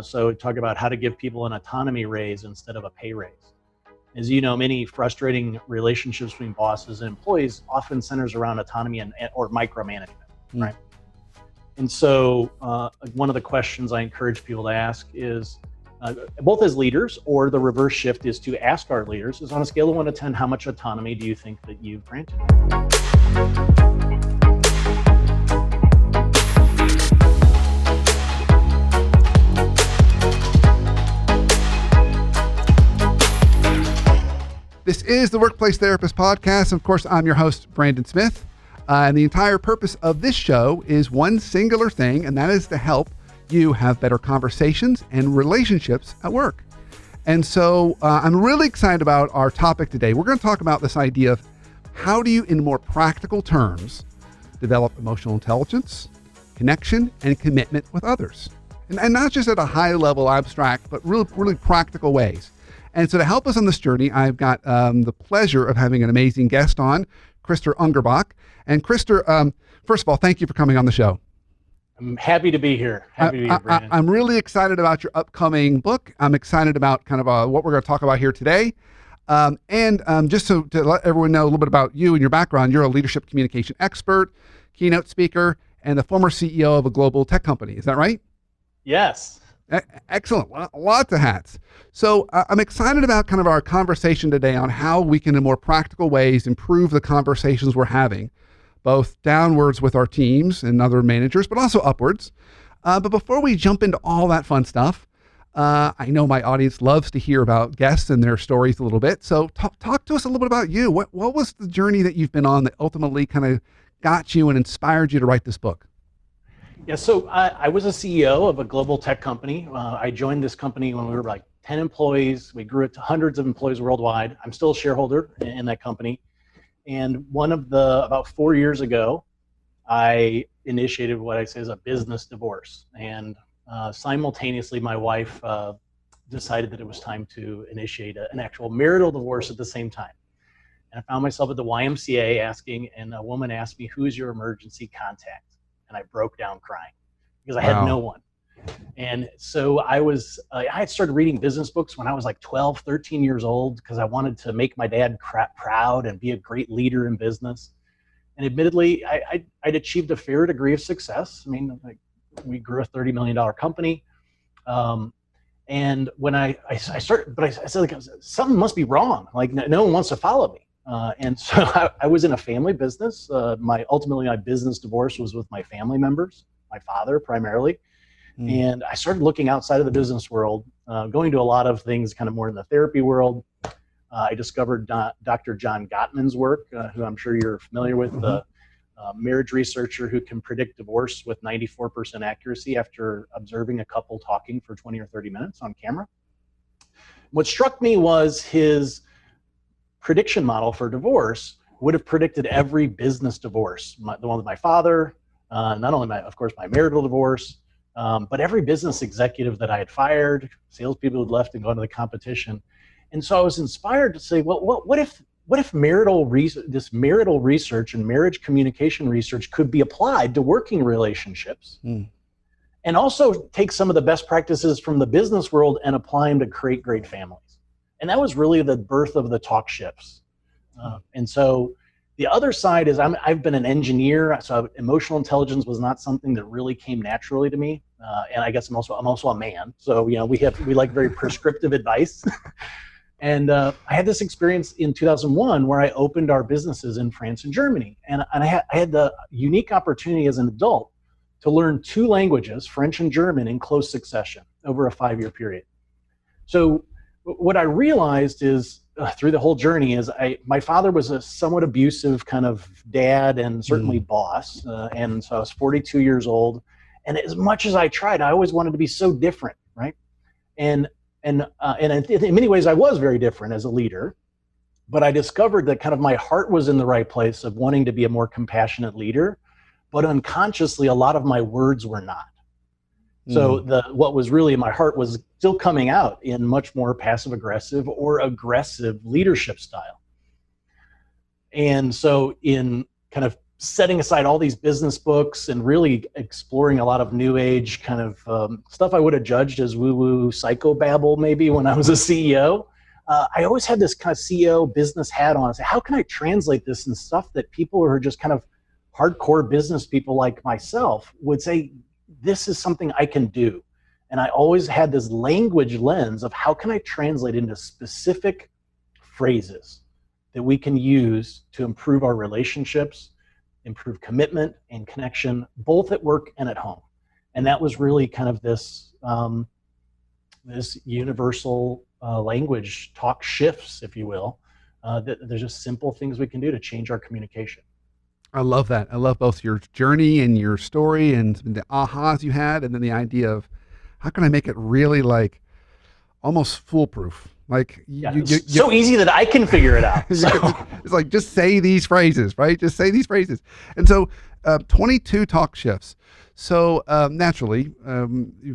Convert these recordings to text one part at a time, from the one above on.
So talk about how to give people an autonomy raise instead of a pay raise. As you know, many frustrating relationships between bosses and employees often centers around autonomy or micromanagement, right? And so one of the questions I encourage people to ask is, both as leaders, or the reverse shift is to ask our leaders, is on a scale of 1 to 10, how much autonomy do you think that you've granted? This is the Workplace Therapist Podcast. Of course, I'm your host, Brandon Smith. And the entire purpose of this show is one singular thing, and that is to help you have better conversations and relationships at work. And so I'm really excited about our topic today. We're going to talk about this idea of how do you, in more practical terms, develop emotional intelligence, connection, and commitment with others. And not just at a high level abstract, but really practical ways. And so to help us on this journey, I've got the pleasure of having an amazing guest on, Krister Ungerbock. And Krister, first of all, thank you for coming on the show. I'm happy to be here. Brandon. I'm really excited about your upcoming book. I'm excited about kind of what we're going to talk about here today. And just to let everyone know a little bit about you and your background, you're a leadership communication expert, keynote speaker, and the former CEO of a global tech company. Is that right? Yes. Excellent. Lots of hats. So I'm excited about kind of our conversation today on how we can, in more practical ways, improve the conversations we're having, both downwards with our teams and other managers, but also upwards. But before we jump into all that fun stuff, I know my audience loves to hear about guests and their stories a little bit. So talk to us a little bit about you. What was the journey that you've been on that ultimately kind of got you and inspired you to write this book? Yeah, so I was a CEO of a global tech company. I joined this company when we were like 10 employees. We grew it to hundreds of employees worldwide. I'm still a shareholder in that company. And about 4 years ago, I initiated what I say is a business divorce. And simultaneously, my wife decided that it was time to initiate an actual marital divorce at the same time. And I found myself at the YMCA and a woman asked me, "Who's your emergency contact?" And I broke down crying because I had no one. And so I had started reading business books when I was like 12, 13 years old because I wanted to make my dad proud and be a great leader in business. And admittedly, I'd achieved a fair degree of success. I mean, we grew a $30 million company. And when I started, but I said, like, something must be wrong. Like no one wants to follow me. And so I was in a family business. Ultimately my business divorce was with my family members, my father primarily. And I started looking outside of the business world, going to a lot of things kind of more in the therapy world. I discovered Dr. John Gottman's work, who I'm sure you're familiar with, the marriage researcher who can predict divorce with 94% accuracy after observing a couple talking for 20 or 30 minutes on camera. What struck me was his prediction model for divorce would have predicted every business divorce, the one with my father, not only of course, my marital divorce, but every business executive that I had fired, salespeople who'd left and gone to the competition. And so I was inspired to say, well, what if this marital research and marriage communication research could be applied to working relationships, and also take some of the best practices from the business world and apply them to create great families. And that was really the birth of the talk shifts. And so the other side is I've been an engineer, so emotional intelligence was not something that really came naturally to me. And I guess I'm also a man. So, you know, we like very prescriptive advice. And I had this experience in 2001 where I opened our businesses in France and Germany. And I had the unique opportunity as an adult to learn 2 languages, French and German, in close succession over a 5-year period. So what I realized is through the whole journey is my father was a somewhat abusive kind of dad and certainly boss. And so I was 42 years old. And as much as I tried, I always wanted to be so different, right? And in many ways, I was very different as a leader. But I discovered that kind of my heart was in the right place of wanting to be a more compassionate leader. But unconsciously, a lot of my words were not. So what was really in my heart was still coming out in much more passive aggressive or aggressive leadership style. And so in kind of setting aside all these business books and really exploring a lot of new age kind of stuff I would have judged as woo-woo psychobabble maybe when I was a CEO. I always had this kind of CEO business hat on. I said, how can I translate this in stuff that people who are just kind of hardcore business people like myself would say, this is something I can do. And I always had this language lens of how can I translate into specific phrases that we can use to improve our relationships, improve commitment and connection, both at work and at home. And that was really kind of this, this universal language talk shifts, if you will, that there's just simple things we can do to change our communication. I love that. I love both your journey and your story and the ahas you had, and then the idea of how can I make it really like almost foolproof? Like so easy that I can figure it out. So. It's like, just say these phrases, right? Just say these phrases. And so 22 talk shifts. So naturally,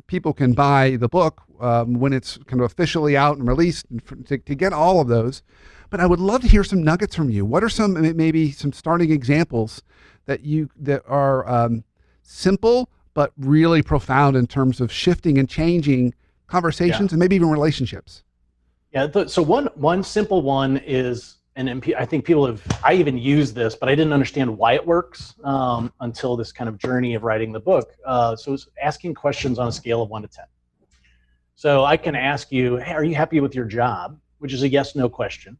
people can buy the book when it's kind of officially out and released to get all of those. But I would love to hear some nuggets from you. What are some, maybe some starting examples that are simple, but really profound in terms of shifting and changing conversations and maybe even relationships? Yeah, so one simple one is, and I think I even used this, but I didn't understand why it works until this kind of journey of writing the book. So it's asking questions on a scale of 1 to 10. So I can ask you, hey, are you happy with your job? Which is a yes/no question.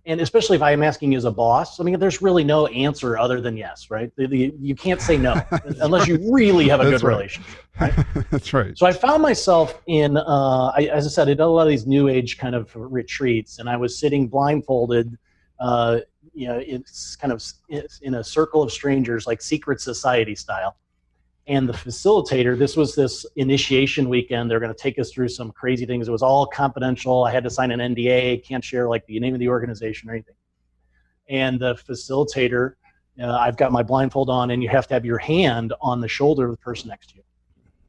And especially if I am asking you as a boss, I mean, there's really no answer other than yes, right? You can't say no unless you really have a good relationship, right? That's right. So I found myself in, as I said, I did a lot of these new age kind of retreats, and I was sitting blindfolded, it's kind of in a circle of strangers, like secret society style. And the facilitator, this was this initiation weekend. They're going to take us through some crazy things. It was all confidential. I had to sign an NDA, can't share like the name of the organization or anything. And the facilitator, I've got my blindfold on, and you have to have your hand on the shoulder of the person next to you.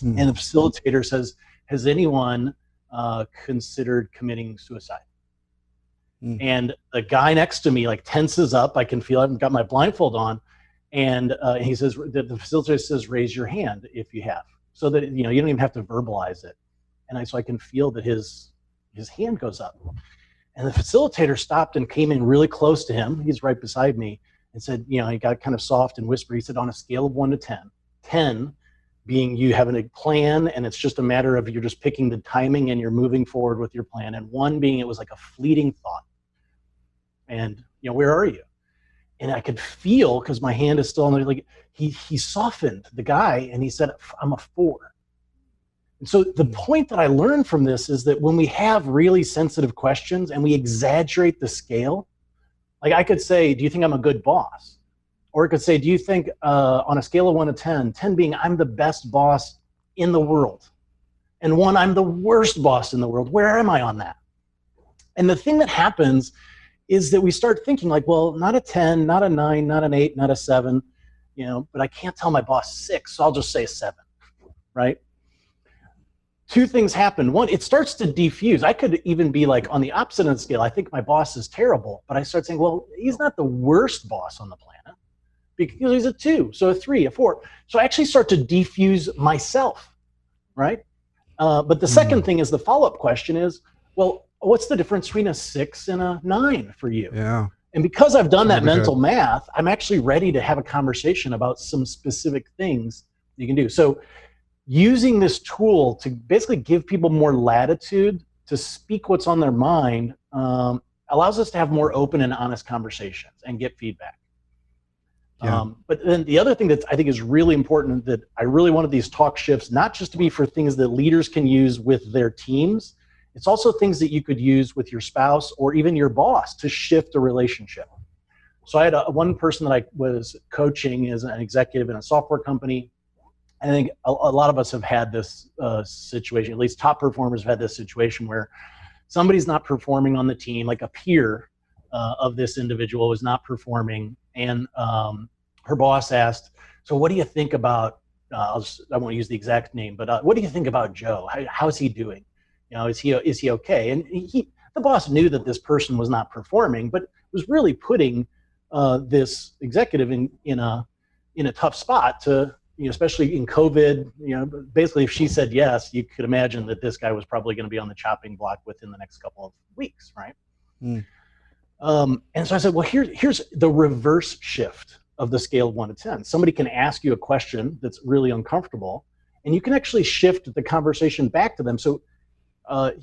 Mm. And the facilitator says, has anyone considered committing suicide? Mm. And the guy next to me like tenses up. I can feel I've got my blindfold on. And he says, the facilitator says, raise your hand if you have, so that, you don't even have to verbalize it. And so I can feel that his hand goes up. And the facilitator stopped and came in really close to him. He's right beside me, and said, he got kind of soft and whispered. He said, on a scale of 1 to 10, 10 being you have a plan and it's just a matter of you're just picking the timing and you're moving forward with your plan. And 1 being it was like a fleeting thought. And, where are you? And I could feel, because my hand is still on there, like he softened the guy and he said, I'm a 4. And so the point that I learned from this is that when we have really sensitive questions and we exaggerate the scale, like I could say, do you think I'm a good boss? Or I could say, do you think on a scale of 1 to 10, 10 being I'm the best boss in the world, and 1, I'm the worst boss in the world. Where am I on that? And the thing that happens is that we start thinking like, well, not a 10, not a 9, not an 8, not a 7, but I can't tell my boss 6, so I'll just say 7, right? 2 things happen. 1, it starts to diffuse. I could even be like on the opposite end of the scale. I think my boss is terrible, but I start saying, well, he's not the worst boss on the planet because he's a 2, so a 3, a 4. So I actually start to diffuse myself, right? But the second thing is the follow-up question is, well, what's the difference between a 6 and a 9 for you? Yeah. And because I've done that mental math, I'm actually ready to have a conversation about some specific things you can do. So using this tool to basically give people more latitude to speak what's on their mind allows us to have more open and honest conversations and get feedback. Yeah. But then the other thing that I think is really important, that I really wanted these talk shifts not just to be for things that leaders can use with their teams, it's also things that you could use with your spouse or even your boss to shift a relationship. So I had one person that I was coaching as an executive in a software company. I think a lot of us have had this situation, at least top performers have had this situation where somebody's not performing on the team, like a peer of this individual was not performing. And her boss asked, so what do you think about, I won't use the exact name, but what do you think about Joe? How's he doing? Is he okay? And the boss knew that this person was not performing, but was really putting this executive in in a tough spot to, especially in COVID, basically if she said yes, you could imagine that this guy was probably going to be on the chopping block within the next couple of weeks, right? Mm. And so I said, well, here's the reverse shift of the scale of 1 to 10. Somebody can ask you a question that's really uncomfortable, and you can actually shift the conversation back to them. So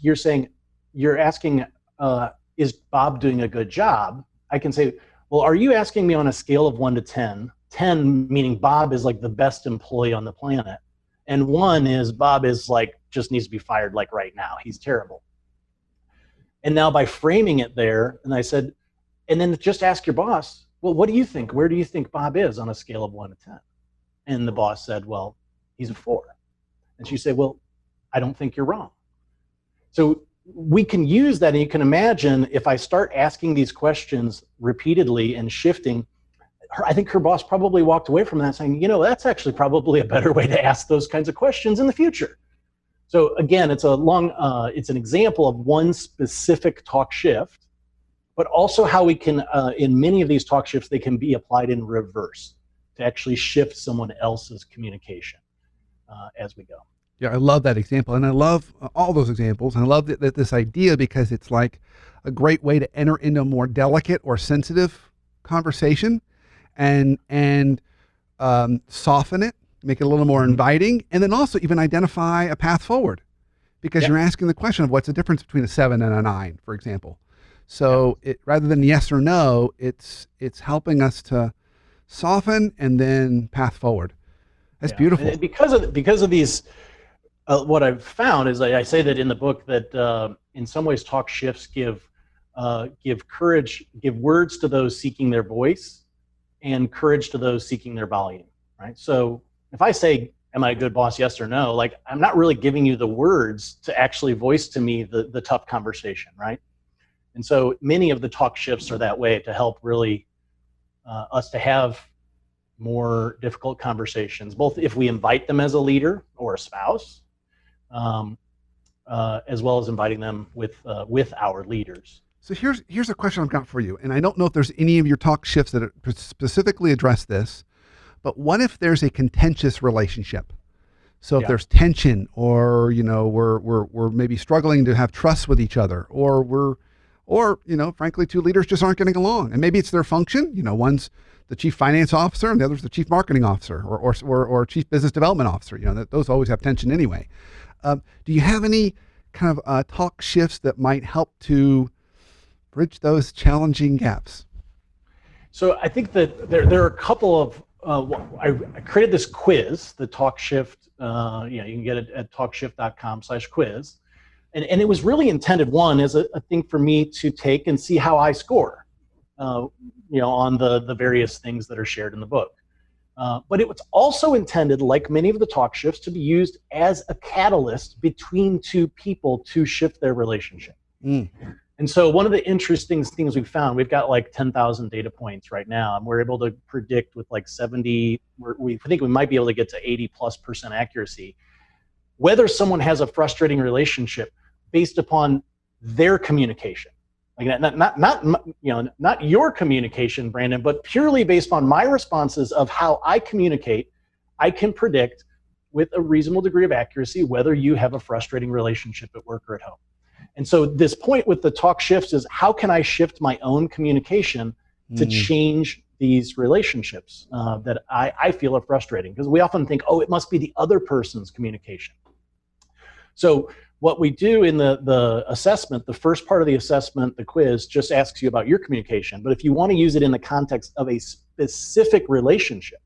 you're asking, is Bob doing a good job? I can say, well, are you asking me on a scale of 1 to 10? 10 meaning Bob is like the best employee on the planet, and 1 is Bob is like just needs to be fired like right now. He's terrible. And now by framing it there, and I said, and then just ask your boss, well, what do you think? Where do you think Bob is on a scale of 1 to 10? And the boss said, well, he's a 4. And she said, well, I don't think you're wrong. So we can use that, and you can imagine if I start asking these questions repeatedly and shifting, I think her boss probably walked away from that saying, that's actually probably a better way to ask those kinds of questions in the future. So again, it's an example of one specific talk shift, but also how we can, in many of these talk shifts, they can be applied in reverse to actually shift someone else's communication as we go. Yeah, I love that example, and I love all those examples, and I love that this idea because it's like a great way to enter into a more delicate or sensitive conversation, and soften it, make it a little more inviting, and then also even identify a path forward, because you're asking the question of what's the difference between a 7 and a 9, for example. So rather than yes or no, it's helping us to soften and then path forward. That's beautiful. And because of these. What I've found is I say that in the book that in some ways talk shifts give courage, give words to those seeking their voice, and courage to those seeking their volume. Right. So if I say, "Am I a good boss? Yes or no?" Like I'm not really giving you the words to actually voice to me the tough conversation. Right. And so many of the talk shifts are that way to help really us to have more difficult conversations, both if we invite them as a leader or a spouse. As well as inviting them with our leaders. So here's a question I've got for you, and I don't know if there's any of your talk shifts that specifically address this, but what if there's a contentious relationship? So if there's tension, or we're maybe struggling to have trust with each other, or frankly, two leaders just aren't getting along, and maybe it's their function. One's the chief finance officer and the other's the chief marketing officer, or chief business development officer. Those always have tension anyway. Do you have any kind of talk shifts that might help to bridge those challenging gaps? So I think that there are a couple of, I created this quiz, the talk shift, you can get it at talkshift.com/quiz. And it was really intended, one, as a thing for me to take and see how I score, on the various things that are shared in the book. But it was also intended, like many of the talk shifts, to be used as a catalyst between two people to shift their relationship. And so one of the interesting things we've found, we've got like 10,000 data points right now, and we're able to predict with like 70, we think we might be able to get to 80+% accuracy, whether someone has a frustrating relationship based upon their communication. Like not your communication, Brandon, but purely based on my responses of how I communicate, I can predict with a reasonable degree of accuracy whether you have a frustrating relationship at work or at home. And so this point with the talk shifts is, how can I shift my own communication to change these relationships that I feel are frustrating? Because we often think, it must be the other person's communication. So what we do in the assessment, the first part of the assessment, the quiz, just asks you about your communication. But if you want to use it in the context of a specific relationship,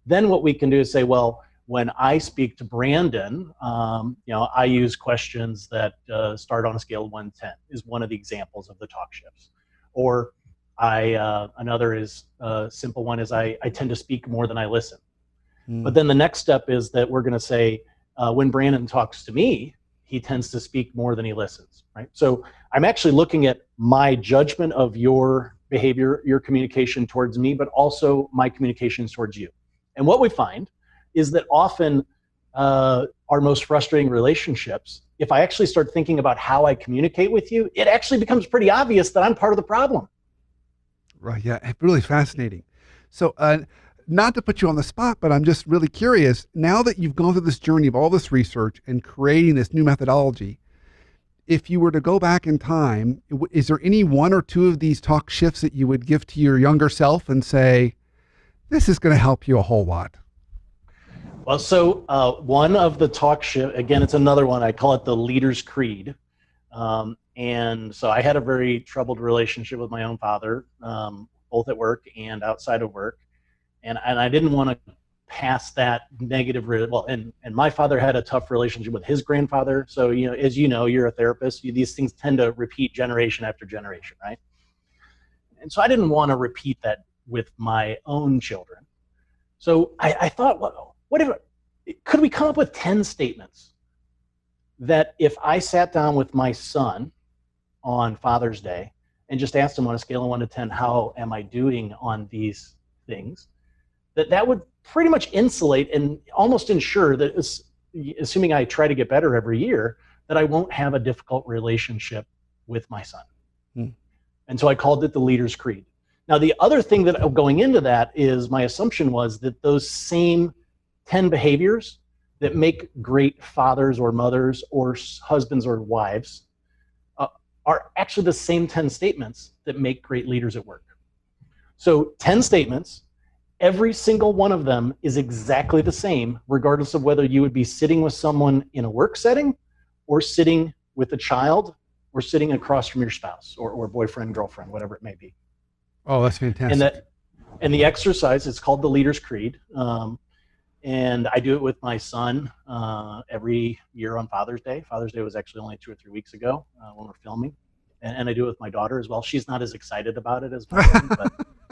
then what we can do is say, well, when I speak to Brandon, I use questions that start on a scale of 1 to 10 is one of the examples of the talk shifts. Or another is a simple one is I tend to speak more than I listen. But then the next step is that we're going to say, when Brandon talks to me, he tends to speak more than he listens, right? So I'm actually looking at my judgment of your behavior, your communication towards me, but also my communications towards you. And what we find is that often our most frustrating relationships, if I actually start thinking about how I communicate with you, it actually becomes pretty obvious that I'm part of the problem. Right, yeah, really fascinating. So not to put you on the spot, but I'm just really curious. Now that you've gone through this journey of all this research and creating this new methodology, if you were to go back in time, is there any one or two of these talk shifts that you would give to your younger self and say, this is going to help you a whole lot? Well, so one of the talk shift, again, it's another one, I call it the Leader's Creed. And so I had a very troubled relationship with my own father, both at work and outside of work. And I didn't want to pass that negative, and my father had a tough relationship with his grandfather. So, as you know, you're a therapist, these things tend to repeat generation after generation, right? And so I didn't want to repeat that with my own children. So I thought, could we come up with 10 statements that if I sat down with my son on Father's Day and just asked him on a scale of 1 to 10, how am I doing on these things, that would pretty much insulate and almost ensure that, assuming I try to get better every year, that I won't have a difficult relationship with my son. And so I called it the Leader's Creed. Now, the other thing that going into that is my assumption was that those same 10 behaviors that make great fathers or mothers or husbands or wives are actually the same 10 statements that make great leaders at work. So 10 statements, every single one of them is exactly the same, regardless of whether you would be sitting with someone in a work setting or sitting with a child or sitting across from your spouse or boyfriend, girlfriend, whatever it may be. Oh, that's fantastic. And the exercise is called the Leader's Creed. And I do it with my son every year on Father's Day. Father's Day was actually only 2 or 3 weeks ago when we're filming. And I do it with my daughter as well. She's not as excited about it as my son,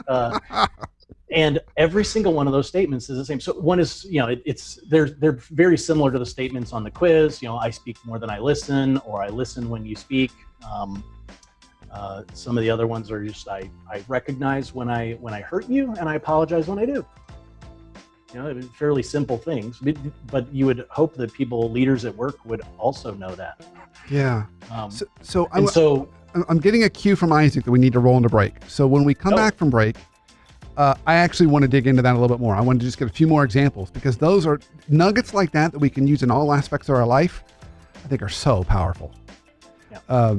but and every single one of those statements is the same. So one is, they're very similar to the statements on the quiz. I speak more than I listen, or I listen when you speak. Some of the other ones are just I recognize when I hurt you, and I apologize when I do. Fairly simple things, but you would hope that leaders at work would also know that. Yeah. I'm getting a cue from Isaac that we need to roll into break. So when we come back from break, I actually want to dig into that a little bit more. I want to just get a few more examples, because those are nuggets like that we can use in all aspects of our life. I think are so powerful. Yeah.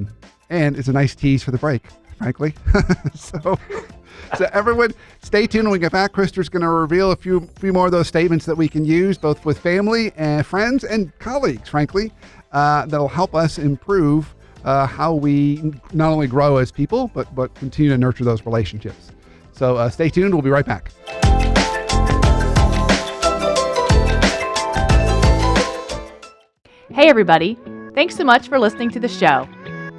And it's a nice tease for the break, frankly. So everyone, stay tuned when we get back. Krister's going to reveal a few more of those statements that we can use both with family and friends and colleagues, frankly, that'll help us improve how we not only grow as people, but continue to nurture those relationships. So stay tuned. We'll be right back. Hey, everybody. Thanks so much for listening to the show.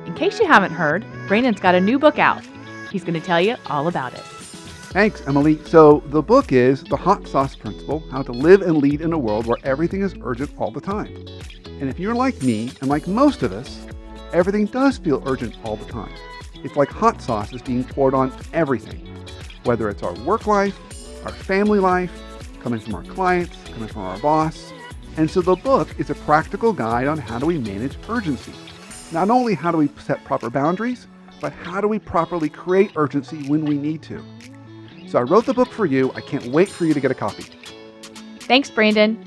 In case you haven't heard, Brandon's got a new book out. He's going to tell you all about it. Thanks, Emily. So the book is The Hot Sauce Principle, How to Live and Lead in a World Where Everything is Urgent All the Time. And if you're like me, and like most of us, everything does feel urgent all the time. It's like hot sauce is being poured on everything, whether it's our work life, our family life, coming from our clients, coming from our boss. And so the book is a practical guide on how do we manage urgency. Not only how do we set proper boundaries, but how do we properly create urgency when we need to. So I wrote the book for you. I can't wait for you to get a copy. Thanks, Brandon.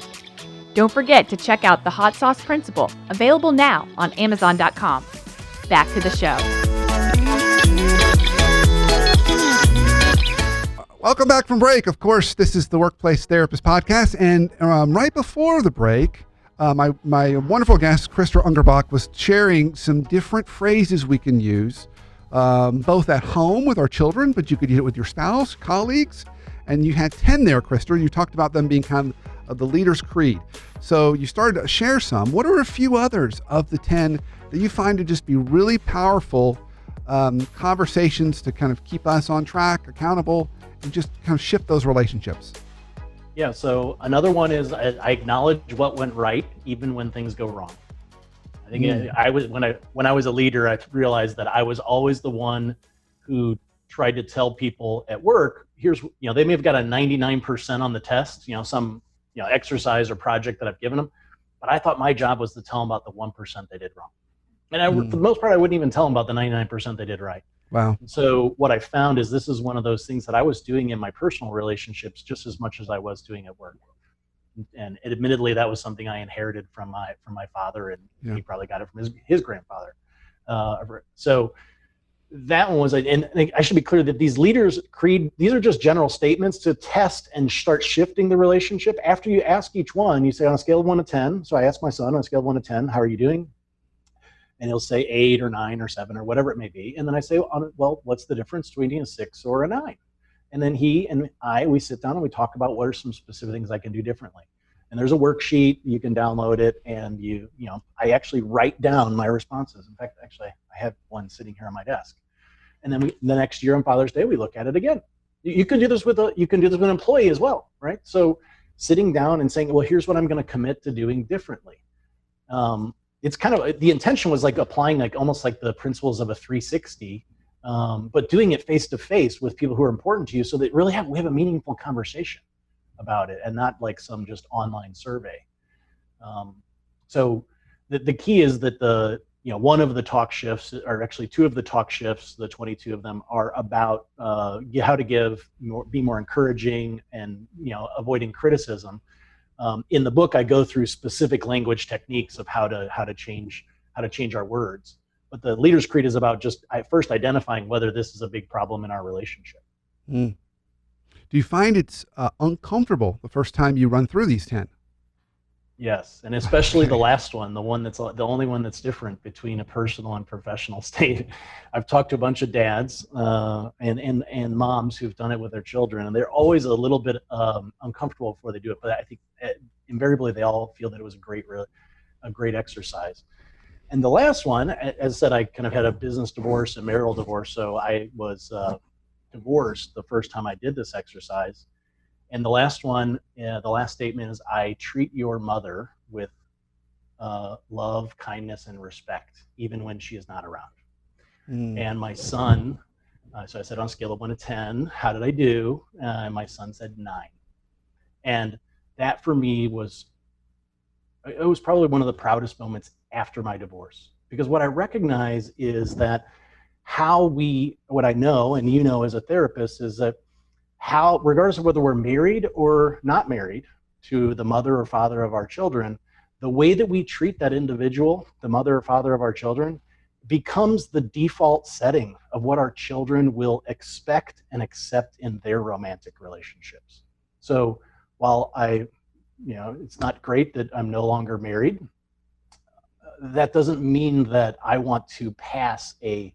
Don't forget to check out The Hot Sauce Principle, available now on Amazon.com. Back to the show. Welcome back from break. Of course, this is the Workplace Therapist Podcast. And right before the break, my wonderful guest, Krister Ungerbock, was sharing some different phrases we can use, both at home with our children, but you could use it with your spouse, colleagues. And you had 10 there, Krister. You talked about them being kind of the Leader's Creed. So you started to share some. What are a few others of the 10 that you find to just be really powerful conversations to kind of keep us on track, accountable, and just kind of shift those relationships? Yeah, so another one is I acknowledge what went right, even when things go wrong. I think when I was a leader, I realized that I was always the one who tried to tell people at work, they may have got a 99% on the test, some exercise or project that I've given them, but I thought my job was to tell them about the 1% they did wrong. And for the most part, I wouldn't even tell them about the 99% they did right. Wow. So what I found is this is one of those things that I was doing in my personal relationships just as much as I was doing at work. And admittedly, that was something I inherited from my father, and he probably got it from his grandfather. So that one was, and I should be clear that these leaders' creed, these are just general statements to test and start shifting the relationship. After you ask each one, you say on a scale of 1 to 10. So I asked my son on a scale of 1 to 10, how are you doing? And he'll say 8 or 9 or 7 or whatever it may be. And then I say, well, what's the difference between a 6 or a 9? And then he and we sit down and we talk about what are some specific things I can do differently. And there's a worksheet, you can download it, and I actually write down my responses. In fact, actually, I have one sitting here on my desk. And then the next year on Father's Day, we look at it again. You can do this with an employee as well, right? So sitting down and saying, well, here's what I'm going to commit to doing differently. It's kind of, the intention was like applying almost like the principles of a 360, but doing it face to face with people who are important to you, so that we have a meaningful conversation about it, and not like some just online survey. So the key is that one of the talk shifts, or actually 2 of the talk shifts, the 22 of them, are about how to be more encouraging and avoiding criticism. In the book, I go through specific language techniques of how to change our words. But the Leader's Creed is about just first identifying whether this is a big problem in our relationship. Mm. Do you find it's uncomfortable the first time you run through these 10? Yes, and especially the last one, the one that's the only one that's different between a personal and professional state. I've talked to a bunch of dads and moms who've done it with their children, and they're always a little bit uncomfortable before they do it. But I think invariably they all feel that it was a great exercise. And the last one, as I said, I kind of had a business divorce and marital divorce, so I was divorced the first time I did this exercise. And the last one, the last statement is, I treat your mother with love, kindness, and respect, even when she is not around. And my son, so I said on a scale of 1 to 10, how did I do? And my son said 9. And that for me was probably one of the proudest moments after my divorce. Because what I recognize is that what I know, and as a therapist, is that regardless of whether we're married or not married to the mother or father of our children, the way that we treat that individual, the mother or father of our children, becomes the default setting of what our children will expect and accept in their romantic relationships. So while it's not great that I'm no longer married, that doesn't mean that I want to pass a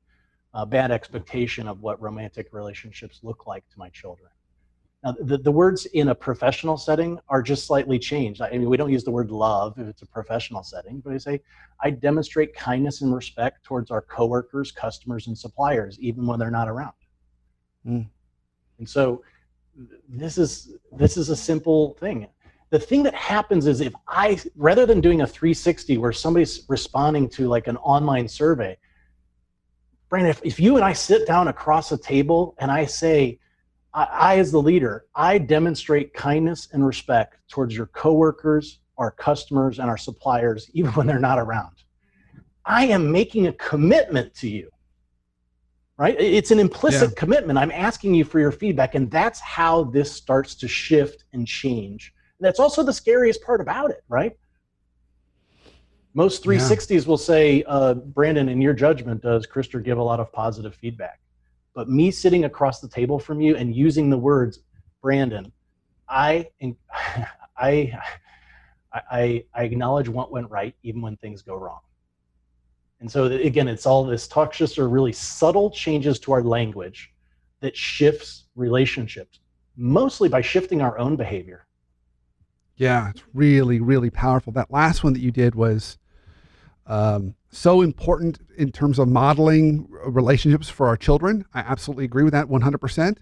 bad expectation of what romantic relationships look like to my children. Now, the words in a professional setting are just slightly changed. I mean, we don't use the word love if it's a professional setting, but I say, I demonstrate kindness and respect towards our coworkers, customers, and suppliers, even when they're not around. And so this is a simple thing. The thing that happens is, rather than doing a 360 where somebody's responding to like an online survey, Brandon, if you and I sit down across a table and I say, I as the leader, I demonstrate kindness and respect towards your coworkers, our customers, and our suppliers, even when they're not around. I am making a commitment to you, right? It's an implicit commitment. I'm asking you for your feedback, and that's how this starts to shift and change. And that's also the scariest part about it, right? Most 360s will say, Brandon, in your judgment, does Krister give a lot of positive feedback? But me sitting across the table from you and using the words, Brandon, I acknowledge what went right, even when things go wrong. And so again, it's all this talk shifts are really subtle changes to our language that shifts relationships, mostly by shifting our own behavior. Yeah, it's really, really powerful. That last one that you did was so important in terms of modeling relationships for our children. I absolutely agree with that 100%.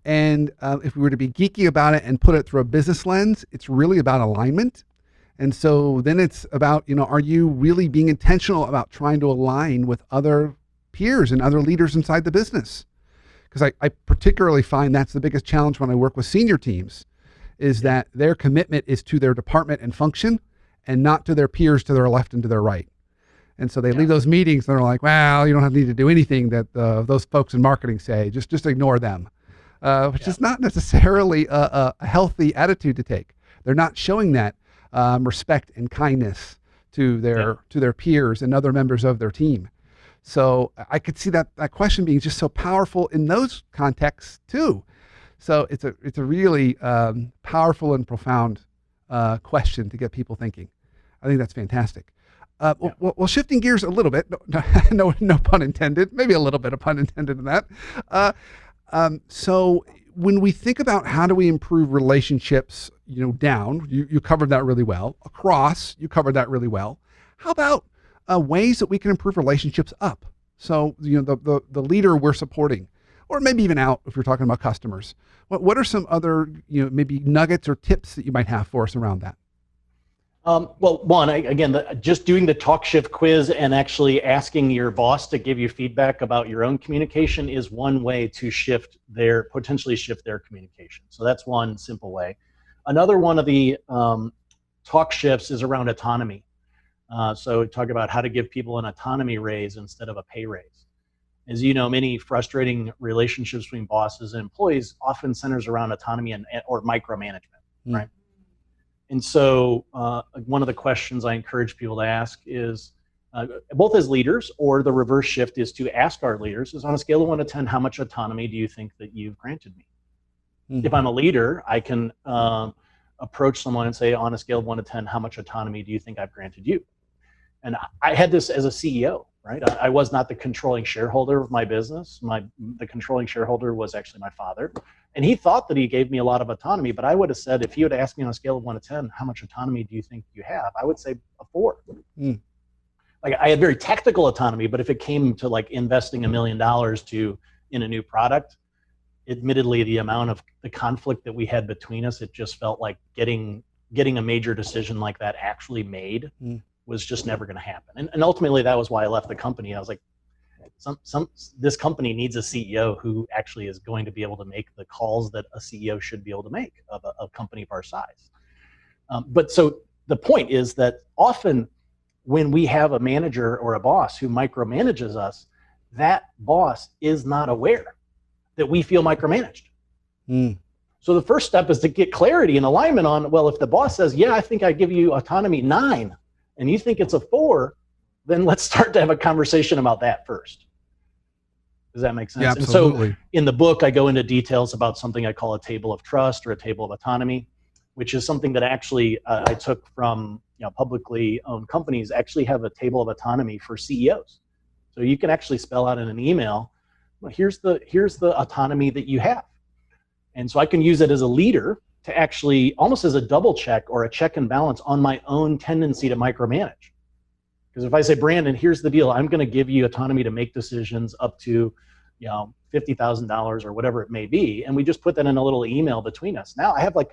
And if we were to be geeky about it and put it through a business lens, it's really about alignment. And so then it's about, are you really being intentional about trying to align with other peers and other leaders inside the business? Because I particularly find that's the biggest challenge when I work with senior teams, is that their commitment is to their department and function and not to their peers to their left and to their right. And so they leave those meetings and they're like, well, you don't need to do anything that those folks in marketing say. Just ignore them, which is not necessarily a healthy attitude to take. They're not showing that respect and kindness to their peers and other members of their team. So I could see that question being just so powerful in those contexts too. So it's a really powerful and profound question to get people thinking. I think that's fantastic. Well, shifting gears a little bit, no pun intended, maybe a little bit of pun intended in that. So when we think about how do we improve relationships, down, you covered that really well. Across, you covered that really well. How about ways that we can improve relationships up? So, the leader we're supporting, or maybe even out if you're talking about customers. What are some other, maybe nuggets or tips that you might have for us around that? Well, one, just doing the talk shift quiz and actually asking your boss to give you feedback about your own communication is one way to potentially shift their communication. So that's one simple way. Another one of the talk shifts is around autonomy. So we talk about how to give people an autonomy raise instead of a pay raise. As you know, many frustrating relationships between bosses and employees often centers around autonomy or micromanagement, right? And so one of the questions I encourage people to ask is, both as leaders, or the reverse shift is to ask our leaders, is on a scale of 1 to 10, how much autonomy do you think that you've granted me? If I'm a leader, I can approach someone and say, on a scale of 1 to 10, how much autonomy do you think I've granted you? And I had this as a CEO, right? I was not the controlling shareholder of my business. The controlling shareholder was actually my father. And he thought that he gave me a lot of autonomy, but I would have said, if he would ask me on a scale of 1 to 10, how much autonomy do you think you have? I would say a 4. Like, I had very tactical autonomy, but if it came to like investing $1 million in a new product, admittedly, the amount of the conflict that we had between us, it just felt like getting a major decision like that actually made was just never going to happen. And ultimately, that was why I left the company. I was like, this company needs a CEO who actually is going to be able to make the calls that a CEO should be able to make of a company of our size. But so the point is that often when we have a manager or a boss who micromanages us, that boss is not aware that we feel micromanaged. So the first step is to get clarity and alignment on, well, if the boss says, yeah, I think I give you autonomy 9, and you think it's a 4, then let's start to have a conversation about that first. Does that make sense? Yeah, absolutely. And so in the book, I go into details about something I call a table of trust or a table of autonomy, which is something that actually I took from publicly owned companies. Actually have a table of autonomy for CEOs. So you can actually spell out in an email, well, here's the autonomy that you have. And so I can use it as a leader to actually, almost as a double check or a check and balance on my own tendency to micromanage. Because if I say, Brandon, here's the deal, I'm going to give you autonomy to make decisions up to $50,000 or whatever it may be, and we just put that in a little email between us. Now I have like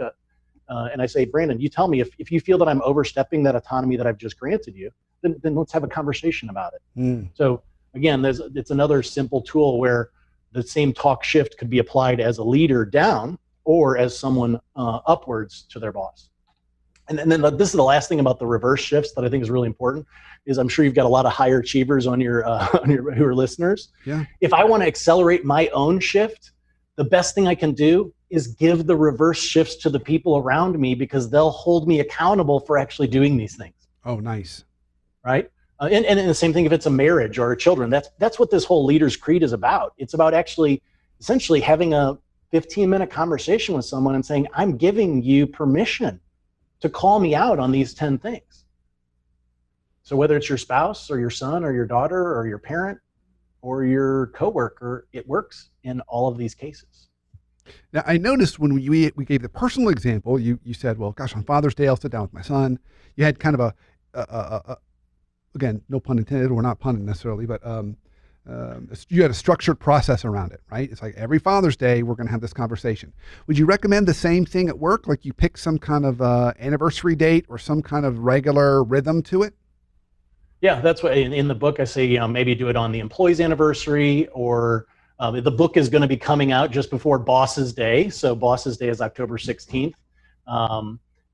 and I say, Brandon, you tell me if you feel that I'm overstepping that autonomy that I've just granted you, then let's have a conversation about it. So again, it's another simple tool where the same talk shift could be applied as a leader down or as someone upwards to their boss. And then this is the last thing about the reverse shifts that I think is really important, is I'm sure you've got a lot of higher achievers on your who are listeners. Yeah. If I want to accelerate my own shift, the best thing I can do is give the reverse shifts to the people around me, because they'll hold me accountable for actually doing these things. Oh, nice. Right? And the same thing if it's a marriage or children. That's what this whole Leader's Creed is about. It's about actually essentially having a 15-minute conversation with someone and saying, I'm giving you permission to call me out on these 10 things. So whether it's your spouse or your son or your daughter or your parent or your coworker, it works in all of these cases. Now, I noticed when we gave the personal example, you said, well, gosh, on Father's Day, I'll sit down with my son. You had kind of a again, no pun intended, or not pun necessarily, but you had a structured process around it, right? It's like every Father's Day, we're going to have this conversation. Would you recommend the same thing at work? Like you pick some kind of anniversary date or some kind of regular rhythm to it? Yeah, that's what in the book I say, maybe do it on the employee's anniversary, or the book is going to be coming out just before Boss's Day. So Boss's Day is October 16th.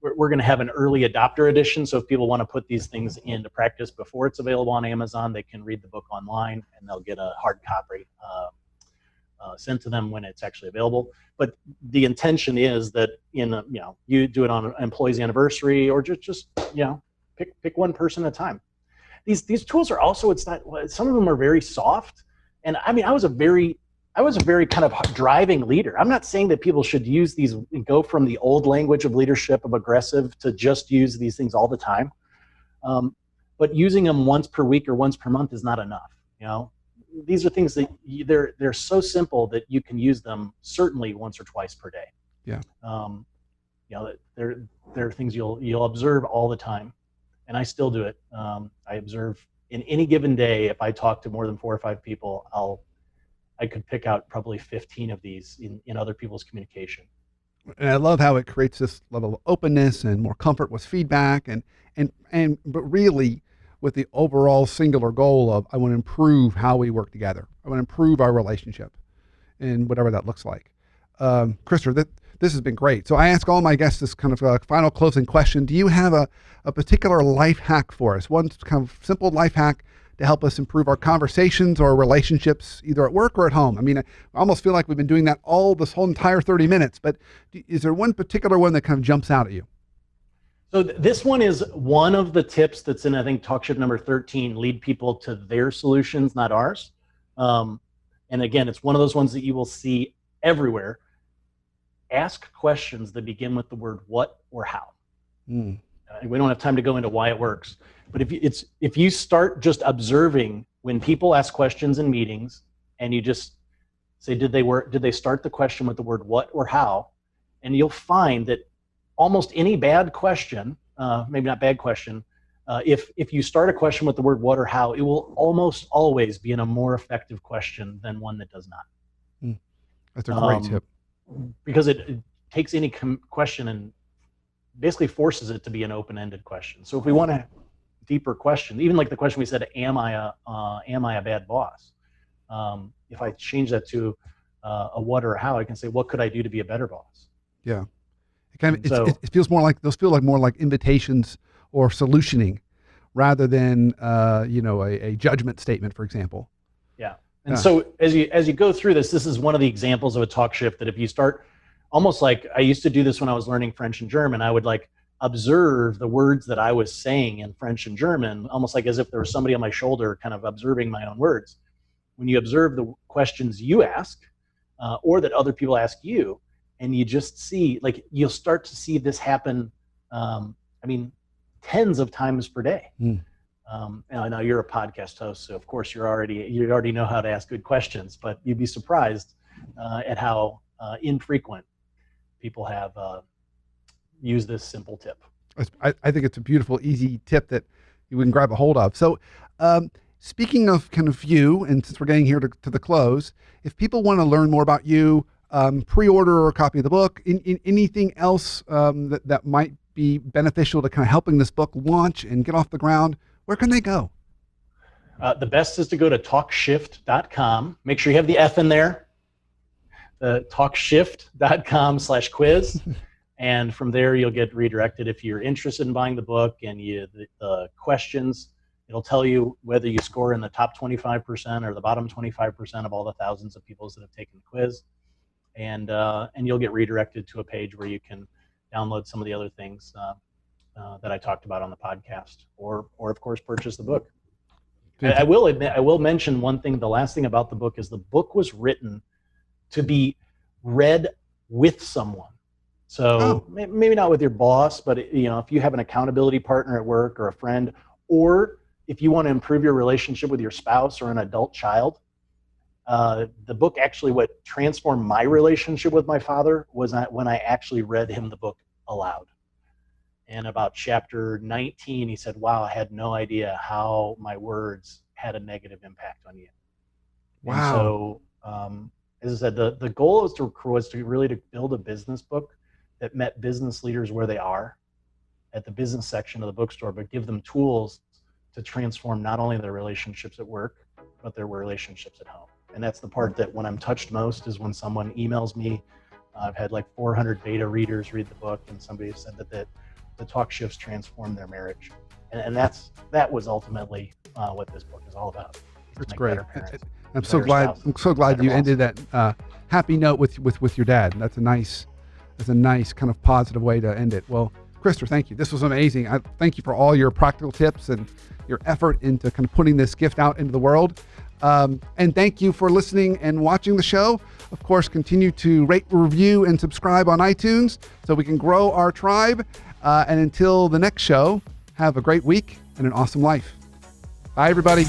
we're going to have an early adopter edition. So if people want to put these things into practice before it's available on Amazon, they can read the book online and they'll get a hard copy sent to them when it's actually available. But the intention is that you do it on an employee's anniversary, or just pick one person at a time. These tools are also, some of them are very soft. And I mean, I was a very kind of driving leader. I'm not saying that people should use these and go from the old language of leadership of aggressive to just use these things all the time. But using them once per week or once per month is not enough. These are things that they're so simple that you can use them certainly once or twice per day. Yeah. They're things you'll observe all the time, and I still do it. I observe in any given day. If I talk to more than 4 or 5 people, I could pick out probably 15 of these in other people's communication. And I love how it creates this level of openness and more comfort with feedback, but really with the overall singular goal of, I want to improve how we work together. I want to improve our relationship, and whatever that looks like. Krister, this has been great. So I ask all my guests this kind of final closing question. Do you have a particular life hack for us? One kind of simple life hack to help us improve our conversations or relationships, either at work or at home? I mean, I almost feel like we've been doing that this whole entire 30 minutes, but is there one particular one that kind of jumps out at you? So this one is one of the tips that's in, I think, Talkship number 13, lead people to their solutions, not ours. And again, it's one of those ones that you will see everywhere. Ask questions that begin with the word what or how. We don't have time to go into why it works. But if you start just observing when people ask questions in meetings, and you just say, did they start the question with the word what or how? And you'll find that almost any bad question, maybe not bad question, if you start a question with the word what or how, it will almost always be in a more effective question than one that does not. That's a great tip. Because it takes any question and basically forces it to be an open-ended question. So if we want a deeper question, even like the question we said, am I a bad boss? If I change that to a what or a how, I can say, what could I do to be a better boss? Yeah. It feels more like, those feel like more like invitations or solutioning rather than a judgment statement, for example. Yeah. And so as you go through this is one of the examples of a talk shift that if you start, almost like I used to do this when I was learning French and German, I would like observe the words that I was saying in French and German, almost like as if there was somebody on my shoulder kind of observing my own words. When you observe the questions you ask or that other people ask you, and you just see, like, you'll start to see this happen, tens of times per day. Now I know you're a podcast host, so of course you already know how to ask good questions, but you'd be surprised at how infrequent people have used this simple tip. I think it's a beautiful, easy tip that you can grab a hold of. So speaking of kind of you, and since we're getting here to the close, if people want to learn more about you, pre-order a copy of the book, in anything else that might be beneficial to kind of helping this book launch and get off the ground, where can they go? The best is to go to talkshift.com. Make sure you have the F in there. Talkshift.com/quiz. And from there, you'll get redirected if you're interested in buying the book, and the questions, it'll tell you whether you score in the top 25% or the bottom 25% of all the thousands of people that have taken the quiz. And you'll get redirected to a page where you can download some of the other things that I talked about on the podcast, or of course purchase the book. I will admit, I will mention one thing. The last thing about the book is the book was written to be read with someone. So maybe not with your boss, but if you have an accountability partner at work or a friend, or if you want to improve your relationship with your spouse or an adult child. The book actually, what transformed my relationship with my father was when I actually read him the book aloud. And about chapter 19, he said, wow, I had no idea how my words had a negative impact on you. Wow. And so, as I said, the goal was to really to build a business book that met business leaders where they are at the business section of the bookstore, but give them tools to transform not only their relationships at work, but their relationships at home. And that's the part that when I'm touched most is when someone emails me. I've had like 400 beta readers read the book, and somebody said that to talk shifts transform their marriage. And that was ultimately what this book is all about. That's great. Parents, I'm so glad you ended that happy note with your dad. That's a nice kind of positive way to end it. Well, Krister, thank you. This was amazing. I thank you for all your practical tips and your effort into kind of putting this gift out into the world. And thank you for listening and watching the show. Of course, continue to rate, review, and subscribe on iTunes so we can grow our tribe. And until the next show, have a great week and an awesome life. Bye, everybody.